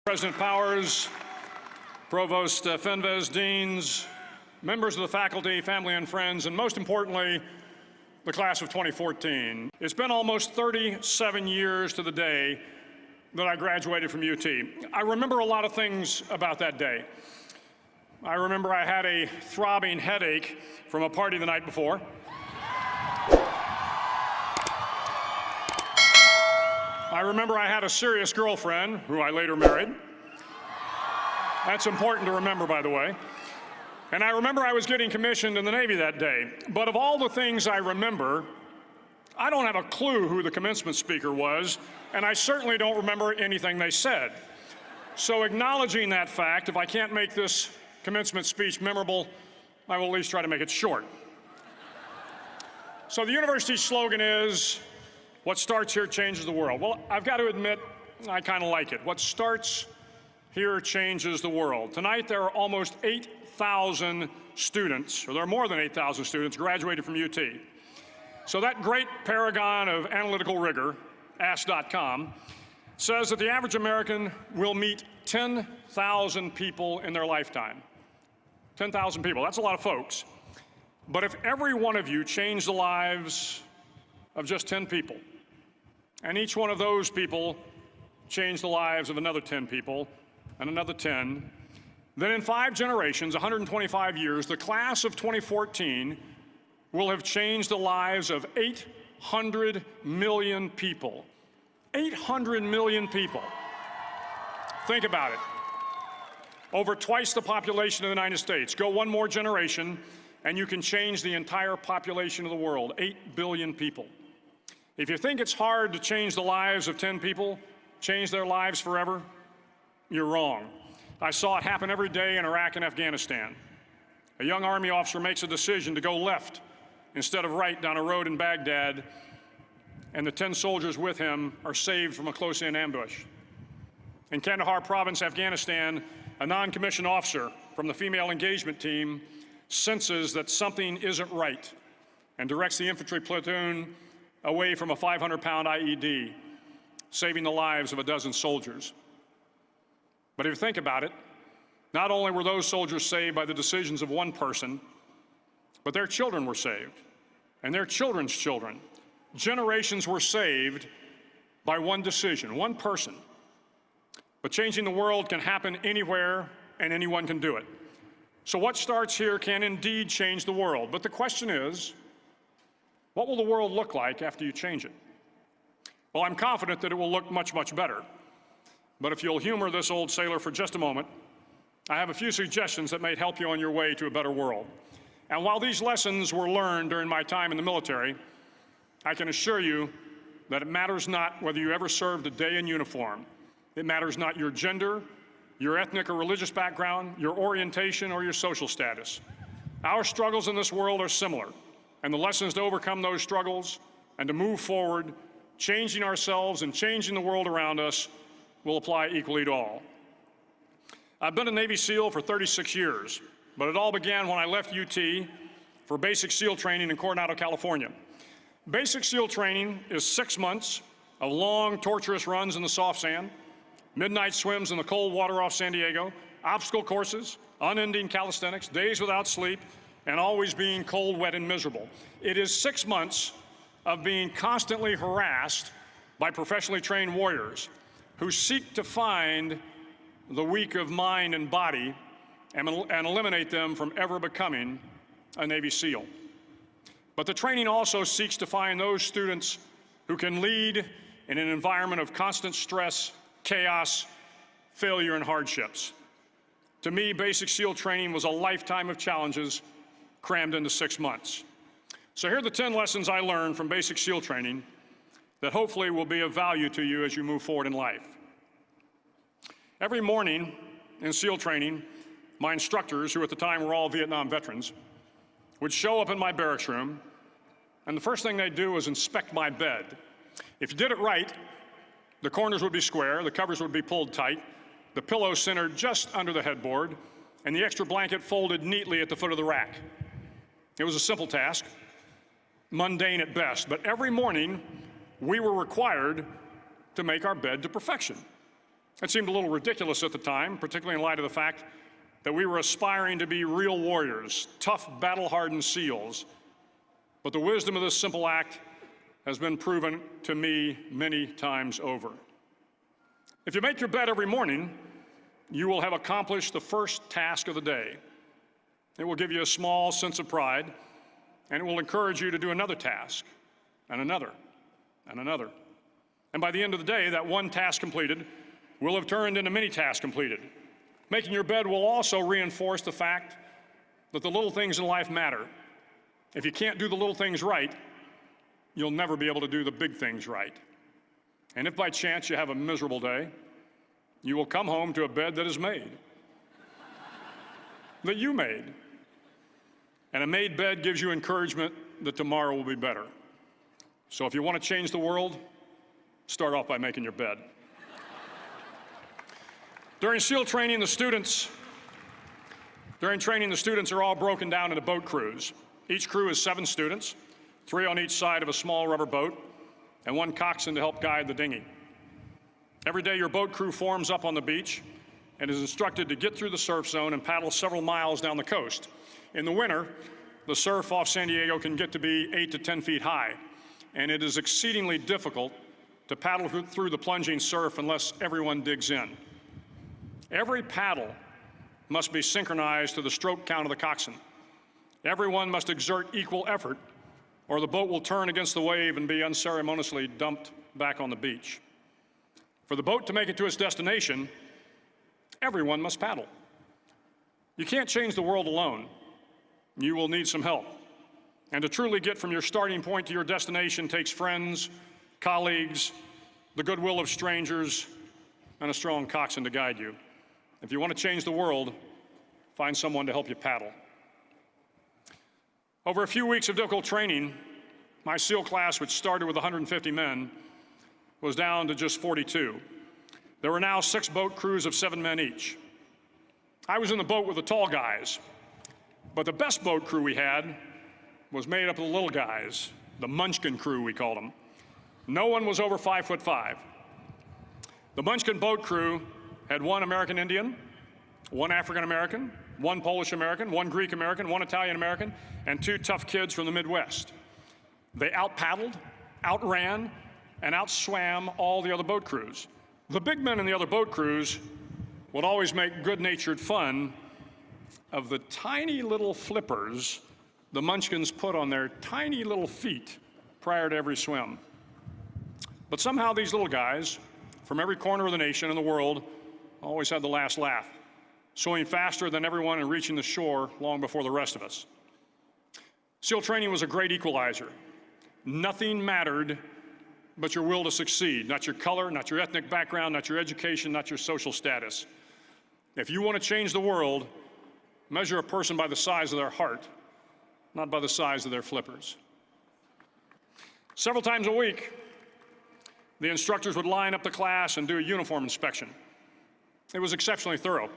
President Powers, Provost Fenves, deans, members of the faculty, family and friends, and most importantly, the class of 2014. It's been almost 37 years to the day that I graduated from UT. I remember a lot of things about that day. I remember I had a throbbing headache from a party the night before. I remember I had a serious girlfriend, who I later married. That's important to remember, by the way. And I remember I was getting commissioned in the Navy that day. But of all the things I remember, I don't have a clue who the commencement speaker was, and I certainly don't remember anything they said. So acknowledging that fact, if I can't make this commencement speech memorable, I will at least try to make it short. So the university's slogan is, "What starts here changes the world." Well, I've got to admit, I kind of like it. What starts here changes the world. Tonight, there are almost 8,000 students, or there are more than 8,000 students, graduated from UT. So that great paragon of analytical rigor, Ask.com, says that the average American will meet 10,000 people in their lifetime. 10,000 people, that's a lot of folks. But if every one of you changed the lives of just 10 people, and each one of those people changed the lives of another 10 people, and another 10, then in 5 generations, 125 years, the class of 2014 will have changed the lives of 800 million people. 800 million people. Think about it. Over twice the population of the United States. Go one more generation, and you can change the entire population of the world, 8 billion people. If you think it's hard to change the lives of 10 people, change their lives forever, you're wrong. I saw it happen every day in Iraq and Afghanistan. A young Army officer makes a decision to go left instead of right down a road in Baghdad, and the 10 soldiers with him are saved from a close-in ambush. In Kandahar province, Afghanistan, a non-commissioned officer from the female engagement team senses that something isn't right and directs the infantry platoon away from a 500-pound IED, saving the lives of a dozen soldiers. But if you think about it, not only were those soldiers saved by the decisions of one person, but their children were saved, and their children's children. Generations were saved by one decision, one person. But changing the world can happen anywhere, and anyone can do it. So what starts here can indeed change the world. But the question is, what will the world look like after you change it? Well, I'm confident that it will look much, much better. But if you'll humor this old sailor for just a moment, I have a few suggestions that may help you on your way to a better world. And while these lessons were learned during my time in the military, I can assure you that it matters not whether you ever served a day in uniform. It matters not your gender, your ethnic or religious background, your orientation, or your social status. Our struggles in this world are similar, and the lessons to overcome those struggles and to move forward, changing ourselves and changing the world around us, will apply equally to all. I've been a Navy SEAL for 36 years, but it all began when I left UT for basic SEAL training in Coronado, California. Basic SEAL training is 6 months of long, torturous runs in the soft sand, midnight swims in the cold water off San Diego, obstacle courses, unending calisthenics, days without sleep, and always being cold, wet, and miserable. It is 6 months of being constantly harassed by professionally trained warriors who seek to find the weak of mind and body and eliminate them from ever becoming a Navy SEAL. But the training also seeks to find those students who can lead in an environment of constant stress, chaos, failure, and hardships. To me, basic SEAL training was a lifetime of challenges crammed into 6 months. So here are the 10 lessons I learned from basic SEAL training that hopefully will be of value to you as you move forward in life. Every morning in SEAL training, my instructors, who at the time were all Vietnam veterans, would show up in my barracks room, and the first thing they'd do was inspect my bed. If you did it right, the corners would be square, the covers would be pulled tight, the pillow centered just under the headboard, and the extra blanket folded neatly at the foot of the rack. It was a simple task, mundane at best, but every morning we were required to make our bed to perfection. It seemed a little ridiculous at the time, particularly in light of the fact that we were aspiring to be real warriors, tough, battle-hardened SEALs. But the wisdom of this simple act has been proven to me many times over. If you make your bed every morning, you will have accomplished the first task of the day. It will give you a small sense of pride, and it will encourage you to do another task, and another, and another. And by the end of the day, that one task completed will have turned into many tasks completed. Making your bed will also reinforce the fact that the little things in life matter. If you can't do the little things right, you'll never be able to do the big things right. And if by chance you have a miserable day, you will come home to a bed that is made, that you made. And a made bed gives you encouragement that tomorrow will be better. So if you want to change the world, start off by making your bed. During SEAL training, the students are all broken down into boat crews. Each crew is 7 students, 3 on each side of a small rubber boat, and 1 coxswain to help guide the dinghy. Every day, your boat crew forms up on the beach and is instructed to get through the surf zone and paddle several miles down the coast. In the winter, the surf off San Diego can get to be 8 to 10 feet high, and it is exceedingly difficult to paddle through the plunging surf unless everyone digs in. Every paddle must be synchronized to the stroke count of the coxswain. Everyone must exert equal effort, or the boat will turn against the wave and be unceremoniously dumped back on the beach. For the boat to make it to its destination, everyone must paddle. You can't change the world alone. You will need some help. And to truly get from your starting point to your destination takes friends, colleagues, the goodwill of strangers, and a strong coxswain to guide you. If you want to change the world, find someone to help you paddle. Over a few weeks of difficult training, my SEAL class, which started with 150 men, was down to just 42. There were now 6 boat crews of 7 men each. I was in the boat with the tall guys, but the best boat crew we had was made up of the little guys, the Munchkin crew, we called them. No one was over 5'5". The Munchkin boat crew had 1 American Indian, 1 African American, 1 Polish American, 1 Greek American, 1 Italian American, and 2 tough kids from the Midwest. They out-paddled, outran, and outswam all the other boat crews. The big men in the other boat crews would always make good-natured fun of the tiny little flippers the Munchkins put on their tiny little feet prior to every swim. But somehow these little guys from every corner of the nation and the world always had the last laugh, swimming faster than everyone and reaching the shore long before the rest of us. SEAL training was a great equalizer. Nothing mattered but your will to succeed, not your color, not your ethnic background, not your education, not your social status. If you want to change the world, measure a person by the size of their heart, not by the size of their flippers. Several times a week, the instructors would line up the class and do a uniform inspection. It was exceptionally thorough.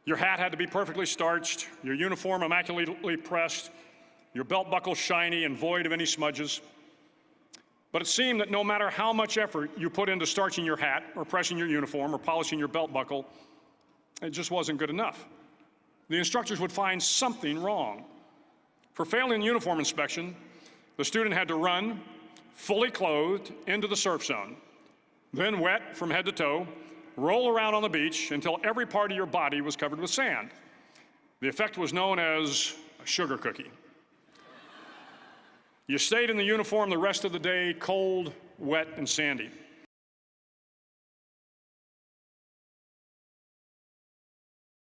Your hat had to be perfectly starched, your uniform immaculately pressed, your belt buckle shiny and void of any smudges. But it seemed that no matter how much effort you put into starching your hat or pressing your uniform or polishing your belt buckle, it just wasn't good enough. The instructors would find something wrong. For failing the uniform inspection, the student had to run, fully clothed, into the surf zone, then wet from head to toe, roll around on the beach until every part of your body was covered with sand. The effect was known as a sugar cookie. You stayed in the uniform the rest of the day, cold, wet, and sandy.